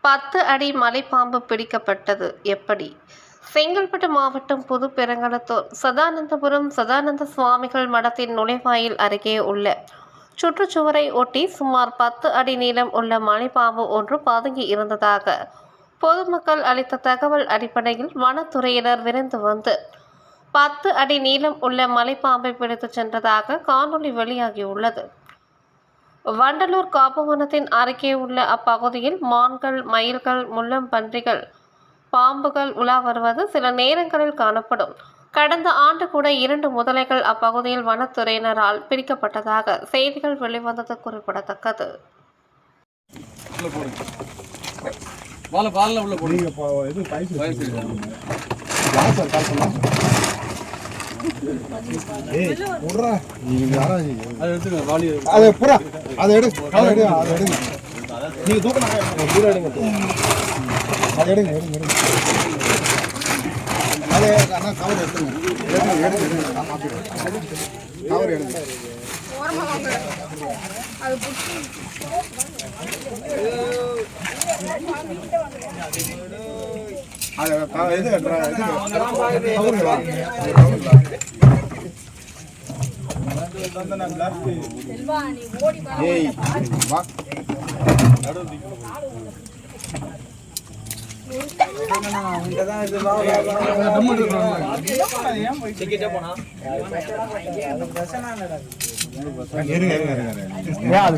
10 அடி மலைப்பாம்பு பிடிக்கப்பட்டது எப்படி? செங்கல்பட்டு மாவட்டம் புதுப்பெருங்களத்தூர் சதானந்தபுரம் சதானந்த சுவாமிகள் மடத்தின் நுழைவாயில் அருகே உள்ள சுற்றுச்சுவரை ஒட்டி சுமார் 10 அடி நீளம் உள்ள மலைப்பாம்பு ஒன்று பதுங்கி இருந்ததாக பொதுமக்கள் அளித்த தகவல் அடிப்படையில் வனத்துறையினர் விரைந்து வந்து 10 அடி நீளம் உள்ள மலைப்பாம்பை பிடித்துச் சென்றதாக காணொலி வெளியாகியுள்ளது. வண்டலூர் காப்புவனத்தின் அருகே உள்ள அப்பகுதியில் மான்கள், மயில்கள், முள்ளம்பன்றிகள், பாம்புகள் உலா வருவது சில நேரங்களில் காணப்படும். கடந்த ஆண்டு கூட 2 முதலைகள் அப்பகுதியில் வனத்துறையினரால் பிடிக்கப்பட்டதாக செய்திகள் வெளிவந்தது குறிப்பிடத்தக்கது.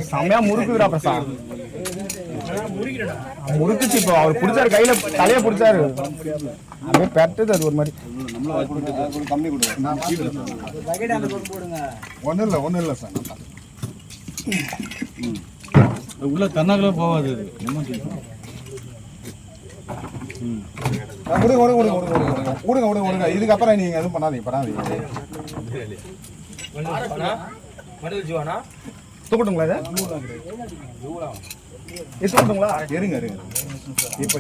செம்மையா முறுக்குதுடா பிரசாத், முறுக்குச்சு. இப்போ அவர் பிடிச்சாரு, கையில தலைய பிடிச்சாரு, அப்படியே பெட்டது. அது ஒரு மாதிரி ஒன்றும் இல்லை சார். உள்ள தன்னாக்குள்ள போகாது. இதுக்கப்புறம் நீங்க எதுவும் பண்ணாதீங்க. தூக்கட்டுங்களா? இருங்க. இப்போ